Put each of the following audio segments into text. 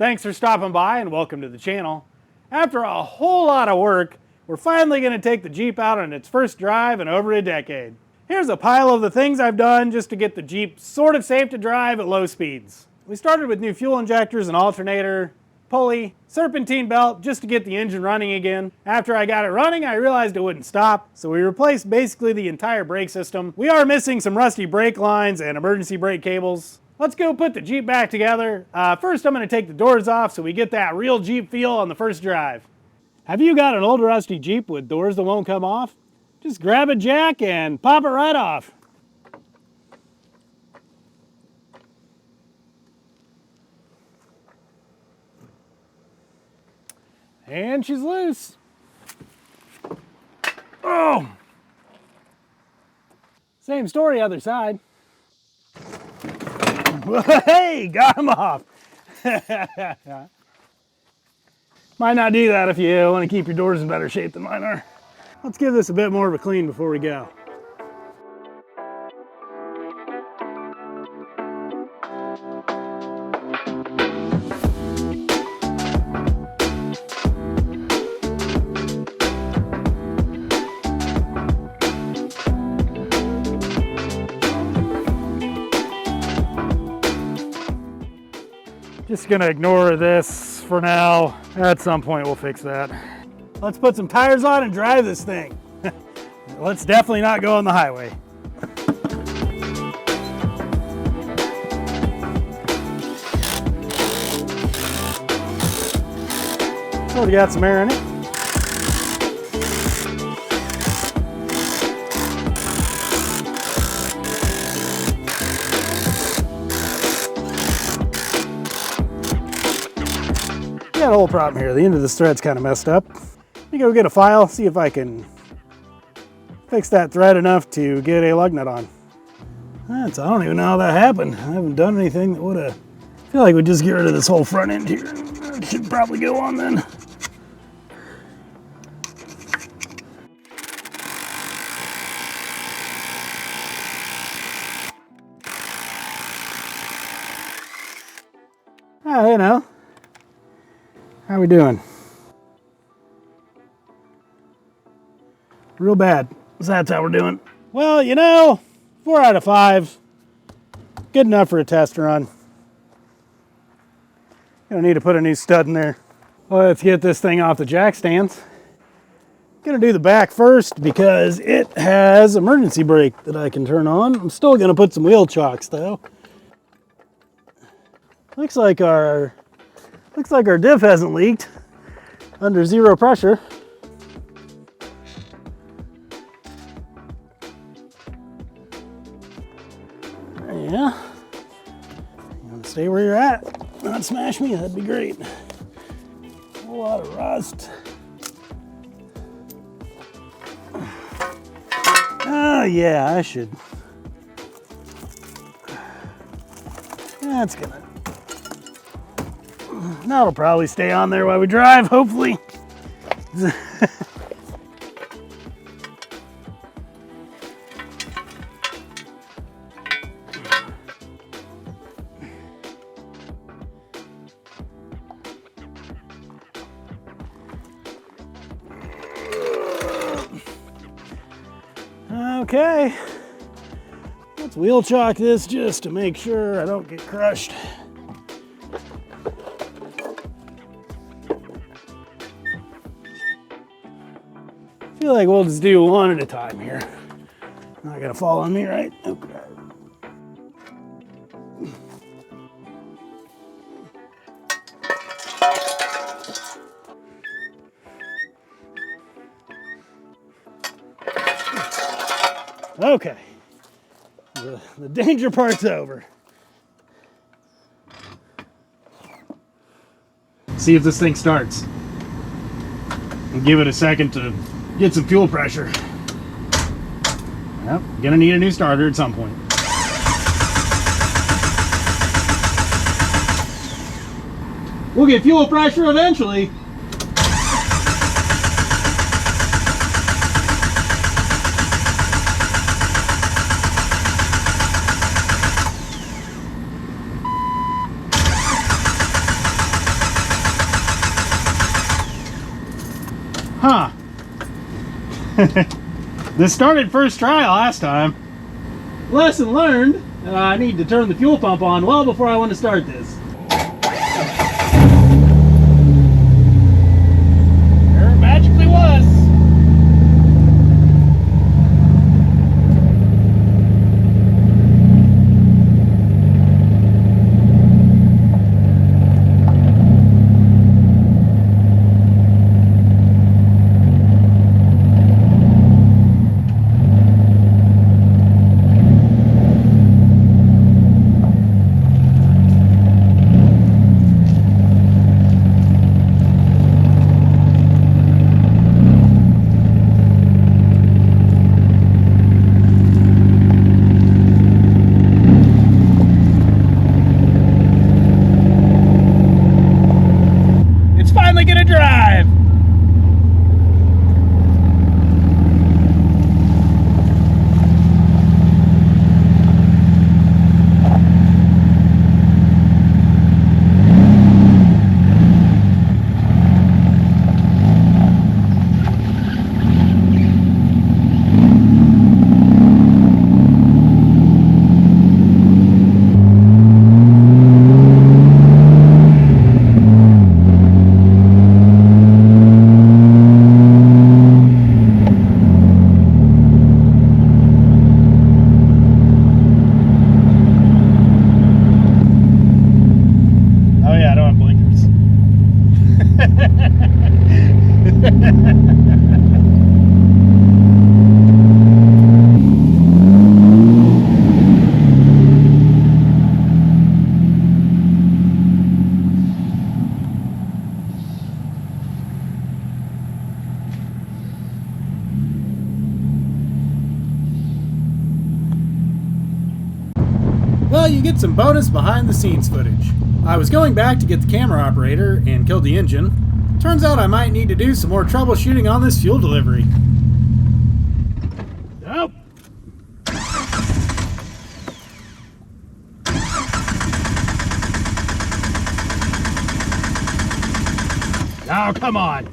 Thanks for stopping by and welcome to the channel. After a whole lot of work, we're finally going to take the Jeep out on its first drive in over a decade. Here's a pile of the things I've done just to get the Jeep sort of safe to drive at low speeds. We started with new fuel injectors and alternator, pulley, serpentine belt just to get the engine running again. After I got it running, I realized it wouldn't stop, so we replaced basically the entire brake system. We are missing some rusty brake lines and emergency brake cables. Let's go put the Jeep back together. First, I'm going to take the doors off so we get that real Jeep feel on the first drive. Have you got an old rusty Jeep with doors that won't come off? Just grab a jack and pop it right off. And she's loose. Oh! Same story, other side. Hey, got him off. Might not do that if you want to keep your doors in better shape than mine are. Let's give this a bit more of a clean before we go. Just gonna ignore this for now. At some point we'll fix that. Let's put some tires on and drive this thing. Let's definitely not go on the highway. Already got some air in it. Got a whole problem here. The end of this thread's kind of messed up. Let me go get a file, see if I can fix that thread enough to get a lug nut on. I don't even know how that happened. I haven't done anything that would have. I feel like we just get rid of this whole front end here. It should probably go on then. You know. How we doing? Real bad. So that's how we're doing. Well, you know, 4 out of 5. Good enough for a test run. Gonna need to put a new stud in there. Let's get this thing off the jack stands. Gonna do the back first because it has emergency brake that I can turn on. I'm still gonna put some wheel chocks though. Looks like our diff hasn't leaked under zero pressure. Yeah. You want to stay where you're at? Not smash me, that'd be great. A whole lot of rust. Oh yeah, I should. That's gonna. That'll probably stay on there while we drive, hopefully. Okay. Let's wheel chock this just to make sure I don't get crushed. I feel like we'll just do one at a time here. Not gonna fall on me, right? Okay. Okay. The danger part's over. See if this thing starts. And give it a second to get some fuel pressure. Yep, gonna need a new starter at some point. We'll get fuel pressure eventually. Huh. This started first try last time. Lesson learned, I need to turn the fuel pump on well before I want to start this. There it magically was. Gonna drive. Well, you get some bonus behind the scenes footage. I was going back to get the camera operator and killed the engine. Turns out I might need to do some more troubleshooting on this fuel delivery. Nope. Oh, come on.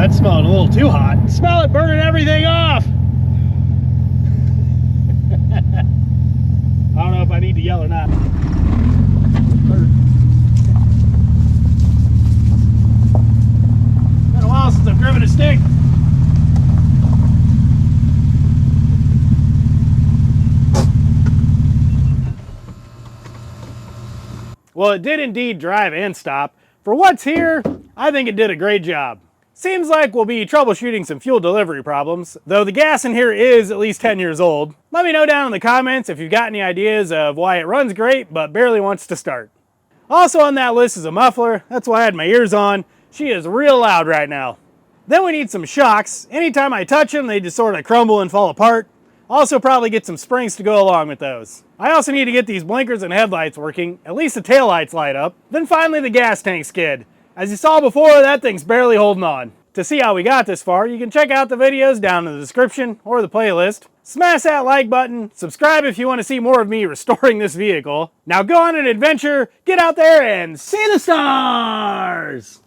That's smelling a little too hot. Smell it burning everything off. I don't know if I need to yell or not. Been a while since I've driven a stick. Well, it did indeed drive and stop. For what's here, I think it did a great job. Seems like we'll be troubleshooting some fuel delivery problems, though the gas in here is at least 10 years old. Let me know down in the comments if you've got any ideas of why it runs great but barely wants to start. Also on that list is a muffler. That's why I had my ears on. She is real loud right now. Then we need some shocks. Anytime I touch them, they just sort of crumble and fall apart. Also probably get some springs to go along with those. I also need to get these blinkers and headlights working. At least the taillights light up. Then finally the gas tank skid. As you saw before, that thing's barely holding on. To see how we got this far, you can check out the videos down in the description or the playlist. Smash that like button, subscribe if you want to see more of me restoring this vehicle. Now go on an adventure, get out there and see the stars!